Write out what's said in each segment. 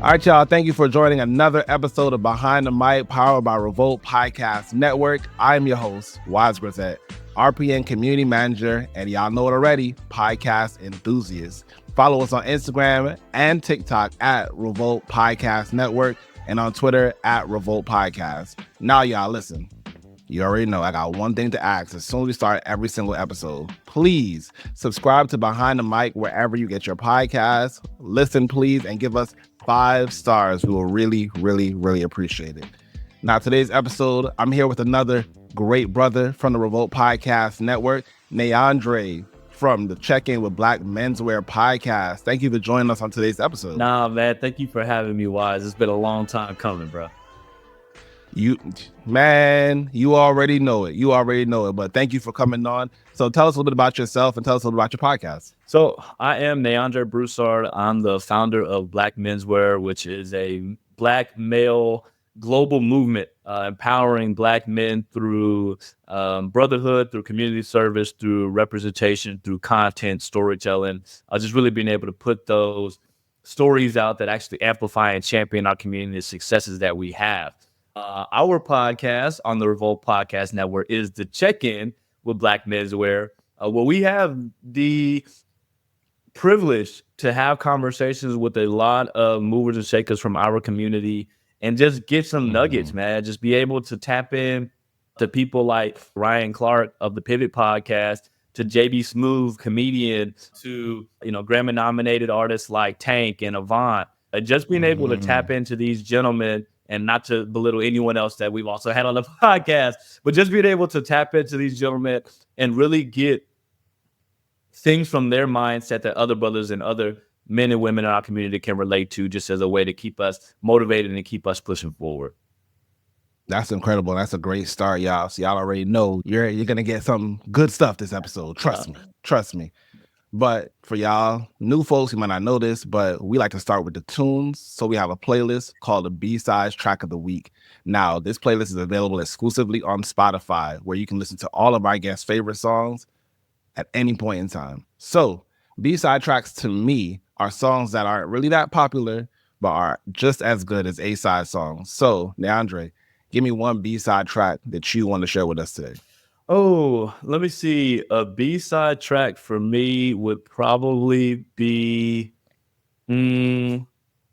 All right, y'all. Thank you for joining another episode of Behind the Mic, powered by REVOLT Podcast Network. I'm your host, Wise Grisette, RPN Community Manager, and y'all know it already, podcast enthusiast. Follow us on Instagram and TikTok at REVOLT Podcast Network and on Twitter at REVOLT Podcast. Now, y'all, listen. You already know I got one thing to ask as soon as we start every single episode. Please subscribe to Behind the Mic wherever you get your podcasts. Listen, please, and give us 5 stars. We will really, really, really appreciate it. Now, today's episode, I'm here with another great brother from the REVOLT Podcast Network, NéAndré from the Check-In with Black Menswear Podcast. Thank you for joining us on today's episode. Nah, man, thank you for having me, Wise. It's been a long time coming, bro. You already know it. But thank you for coming on. So tell us a little bit about yourself and tell us a little bit about your podcast. So I am NéAndré Broussard. I'm the founder of Black Menswear, which is a Black male global movement empowering Black men through brotherhood, through community service, through representation, through content, storytelling. Just really being able to put those stories out that actually amplify and champion our community, the successes that we have. Our podcast on the REVOLT Podcast Network is the Check-In with Black Menswear, where we have the privilege to have conversations with a lot of movers and shakers from our community and just get some nuggets, man. Just be able to tap in to people like Ryan Clark of the Pivot Podcast, to JB Smooth, comedian, to Grammy-nominated artists like Tank and Avant. Just being able to tap into these gentlemen, and not to belittle anyone else that we've also had on the podcast, but just being able to tap into these gentlemen and really get things from their mindset that other brothers and other men and women in our community can relate to, just as a way to keep us motivated and keep us pushing forward. That's incredible. That's a great start, y'all. So y'all already know you're going to get some good stuff this episode. Trust me. But for y'all new folks, you might not know this, but we like to start with the tunes. So we have a playlist called the B-Sides Track of the Week. Now, this playlist is available exclusively on Spotify, where you can listen to all of our guests' favorite songs at any point in time. So B-side tracks to me are songs that aren't really that popular, but are just as good as A-side songs. So, NéAndré, give me one B-side track that you want to share with us today. Oh, let me see. A B-side track for me would probably be, I'm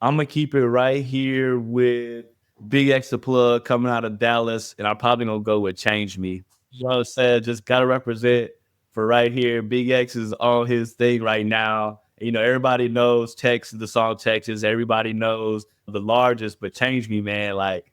going to keep it right here with BigXthaPlug coming out of Dallas, and I'm probably going to go with Change Me. You know what I said? Just got to represent for right here. Big X is on his thing right now. Everybody knows the song Texas. Everybody knows The Largest, but Change Me, man. Like,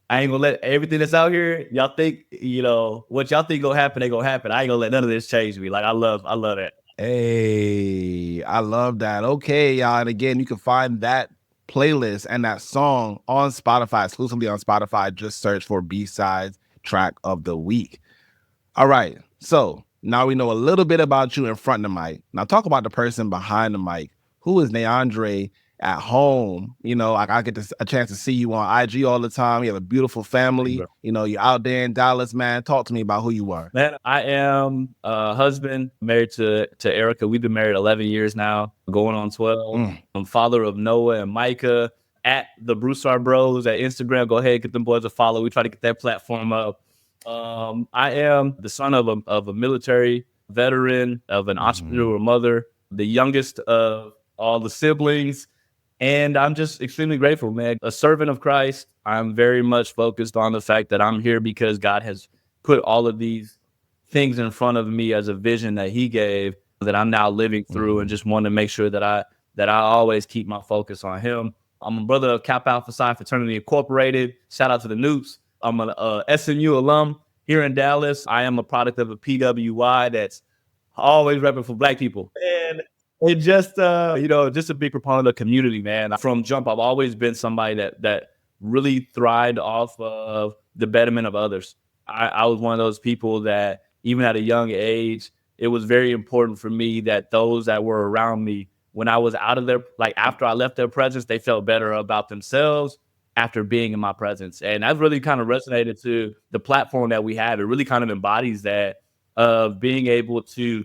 I ain't gonna let everything that's out here, y'all think, what y'all think gonna happen, ain't gonna happen. I ain't gonna let none of this change me. Like, I love that. Hey, I love that. Okay, y'all. And again, you can find that playlist and that song on Spotify, exclusively on Spotify. Just search for B-Sides Track of the Week. All right. So now we know a little bit about you in front of the mic. Now talk about the person behind the mic. Who is NéAndré at home? I get a chance to see you on IG all the time. You have a beautiful family. You're out there in Dallas, man. Talk to me about who you are. Man, I am a husband, married to Erica. We've been married 11 years now, going on 12. I'm father of Noah and Micah. At the Broussard Bros at Instagram. Go ahead, get them boys a follow. We try to get that platform up. I am the son of a military veteran, of an entrepreneur mother, the youngest of all the siblings. And I'm just extremely grateful, man. A servant of Christ. I'm very much focused on the fact that I'm here because God has put all of these things in front of me as a vision that he gave that I'm now living through, and just want to make sure that I always keep my focus on him. I'm a brother of Kappa Alpha Psi Fraternity Incorporated. Shout out to the Newts. I'm an SMU alum here in Dallas. I am a product of a PWI that's always repping for Black people. And it just, just a big proponent of community, man. From jump, I've always been somebody that really thrived off of the betterment of others. I was one of those people that, even at a young age, it was very important for me that those that were around me, when I was out of their, like after I left their presence, they felt better about themselves after being in my presence. And that really kind of resonated to the platform that we have. It really kind of embodies that, of being able to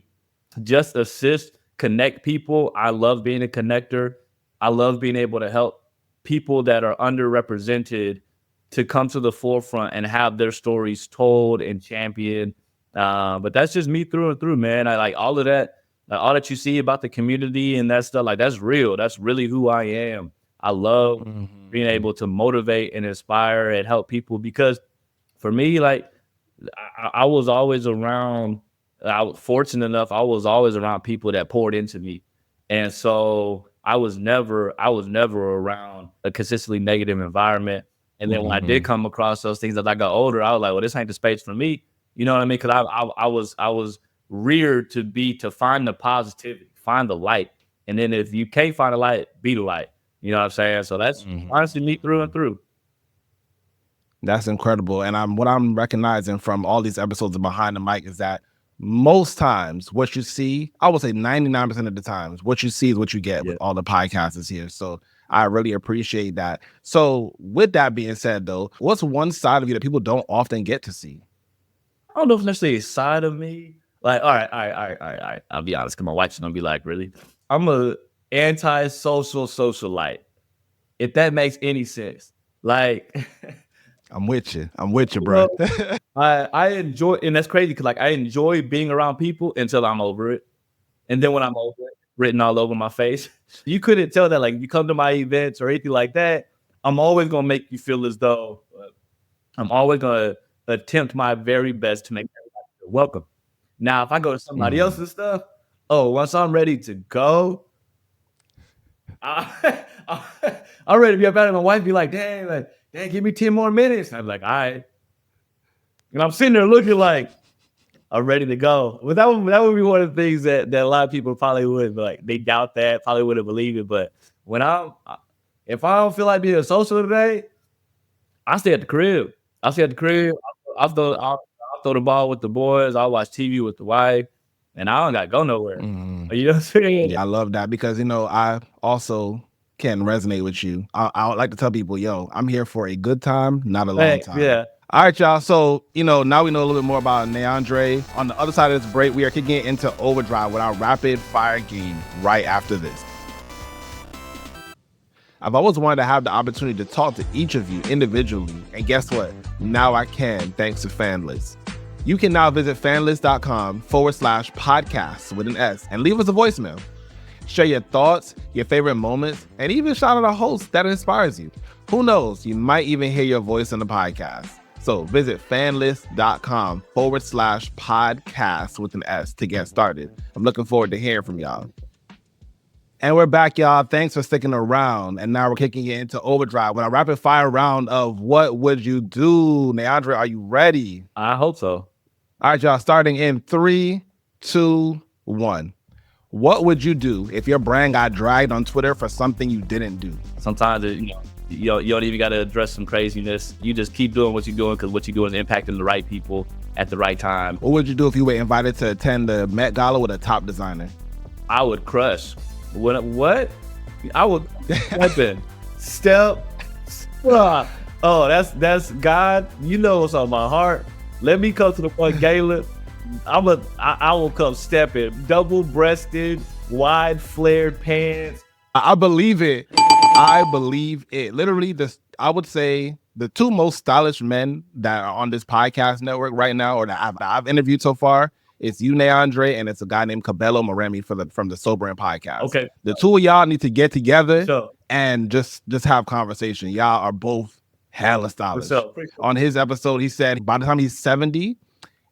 just assist, connect people. I love being a connector. I love being able to help people that are underrepresented to come to the forefront and have their stories told and championed. But that's just me through and through, man. I like all of that. Like, all that you see about the community and that stuff, like that's real. That's really who I am. I love being able to motivate and inspire and help people, because for me, like I was always around, I was fortunate enough, I was always around people that poured into me. And so I was never around a consistently negative environment. And then when I did come across those things as I got older, I was like, well, this ain't the space for me. You know what I mean? Because I was reared to find the positivity, find the light. And then if you can't find the light, be the light. You know what I'm saying? So that's honestly me through and through. That's incredible. And what I'm recognizing from all these episodes of Behind the Mic is that most times what you see, I would say 99% of the times, what you see is what you get with all the podcasts here. So I really appreciate that. So with that being said, though, what's one side of you that people don't often get to see? I don't know if necessarily a side of me. Like, all right. I'll be honest, because my wife's gonna be like, really? I'm a anti-social socialite, if that makes any sense. Like, I'm with you, bro. I enjoy, and that's crazy because like I enjoy being around people until I'm over it, and then when I'm over it, written all over my face. You couldn't tell that. Like, if you come to my events or anything like that, I'm always gonna make you feel as though I'm always gonna attempt my very best to make everybody feel welcome. Now, if I go to somebody else's stuff, once I'm ready to go, I'm ready to be up out of my wife be like, dang, give me 10 more minutes. And I'm like, all right. And I'm sitting there looking like I'm ready to go. But that would be one of the things that a lot of people probably would, like, they doubt that, probably wouldn't believe it. But when if I don't feel like being social today, I stay at the crib. I'll throw the ball with the boys. I'll watch TV with the wife, and I don't got to go nowhere. You know what I'm saying? Yeah, I love that because, I also can resonate with you. I like to tell people, I'm here for a good time, not a long time. Yeah. All right, y'all. So, now we know a little bit more about NéAndré. On the other side of this break, we are kicking it into overdrive with our rapid fire game right after this. I've always wanted to have the opportunity to talk to each of you individually. And guess what? Now I can, thanks to Fanlist. You can now visit fanlist.com/podcast with an S and leave us a voicemail. Share your thoughts, your favorite moments, and even shout out a host that inspires you. Who knows? You might even hear your voice on the podcast. So visit fanlist.com/podcast with an S to get started. I'm looking forward to hearing from y'all. And we're back, y'all. Thanks for sticking around. And now we're kicking it into overdrive with a rapid fire round of what would you do? NéAndré, are you ready? I hope so. All right, y'all. Starting in 3, 2, 1. What would you do if your brand got dragged on Twitter for something you didn't do? Sometimes you don't even got to address some craziness. You just keep doing what you're doing because what you're doing is impacting the right people at the right time. What would you do if you were invited to attend the Met Gala with a top designer? I would crush. What? I would step. Oh, that's God. You know what's on my heart. Let me come to the point, Galen. I will come stepping, double-breasted, wide flared pants. I believe it. Literally, I would say the two most stylish men that are on this podcast network right now, or that I've interviewed so far, it's you, NéAndré, and it's a guy named Cabello Moremi from the Sobering Podcast. Okay. The two of y'all need to get together and just have conversation. Y'all are both hella stylish. On his episode, he said by the time he's 70,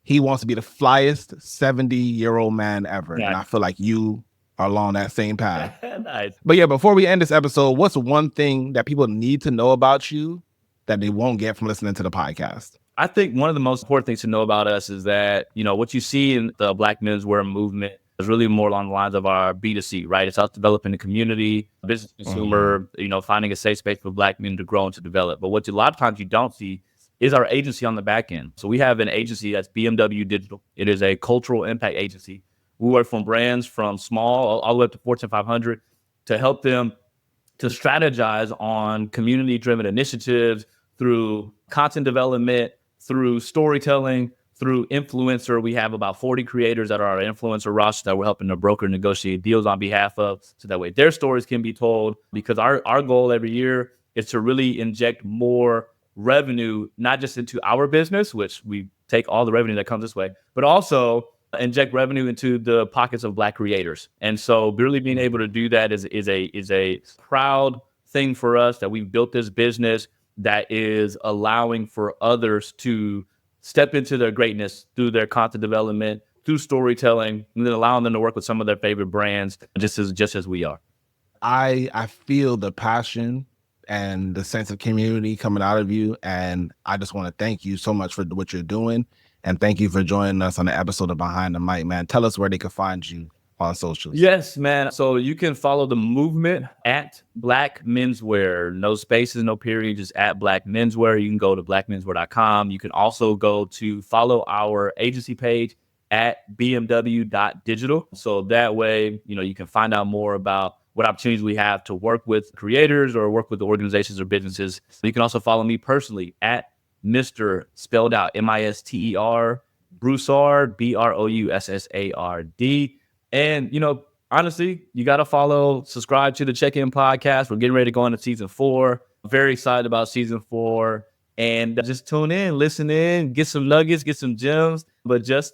he wants to be the flyest 70-year-old man ever. Yeah. And I feel like you are along that same path. Nice. But yeah, before we end this episode, what's one thing that people need to know about you that they won't get from listening to the podcast? I think one of the most important things to know about us is that, what you see in the Black Menswear movement is really more along the lines of our B2C, right? It's us developing the community, business consumer, finding a safe space for Black men to grow and to develop. But what a lot of times you don't see is our agency on the back end. So we have an agency that's BMW Digital. It is a cultural impact agency. We work from brands from small all the way up to Fortune 500 to help them to strategize on community-driven initiatives through content development, through storytelling, through influencer. We have about 40 creators that are our influencer roster that we're helping to broker and negotiate deals on behalf of, so that way their stories can be told. Because our goal every year is to really inject more revenue, not just into our business, which we take all the revenue that comes this way, but also inject revenue into the pockets of Black creators. And so really being able to do that is a proud thing for us, that we've built this business that is allowing for others to step into their greatness through their content development, through storytelling, and then allowing them to work with some of their favorite brands, just as we are. I feel the passion and the sense of community coming out of you. And I just want to thank you so much for what you're doing. And thank you for joining us on the episode of Behind the Mic, man. Tell us where they can find you on socials. Yes, man. So you can follow the movement at Black Menswear. No spaces, no period, just at Black Menswear. You can go to blackmenswear.com. You can also go to follow our agency page at bmw.digital. So that way, you can find out more about what opportunities we have to work with creators or work with the organizations or businesses. You can also follow me personally at Mr. spelled out Mister Broussard, Broussard. And, honestly, you got to subscribe to the Check-In podcast. We're getting ready to go into season 4. Very excited about season 4. And just tune in, listen in, get some nuggets, get some gems. But just,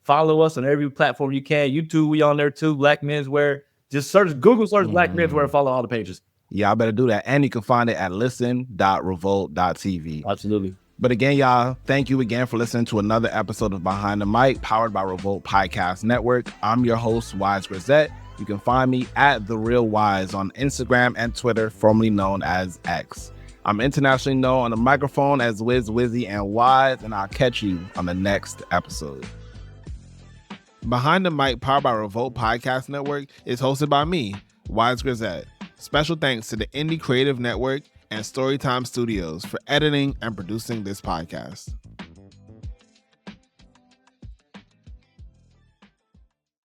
follow us on every platform you can. YouTube, we on there too, Black Menswear. Just Google search Black Menswear, follow all the pages. Yeah, I better do that. And you can find it at listen.revolt.tv. Absolutely. But again, y'all, thank you again for listening to another episode of Behind the Mic, powered by REVOLT Podcast Network. I'm your host, Wise Grisette. You can find me at The Real Wise on Instagram and Twitter, formerly known as X. I'm internationally known on the microphone as Wiz, Wizzy, and Wise, and I'll catch you on the next episode. Behind the Mic, powered by REVOLT Podcast Network, is hosted by me, Wise Grisette. Special thanks to the Indie Creative Network and Storytime Studios for editing and producing this podcast.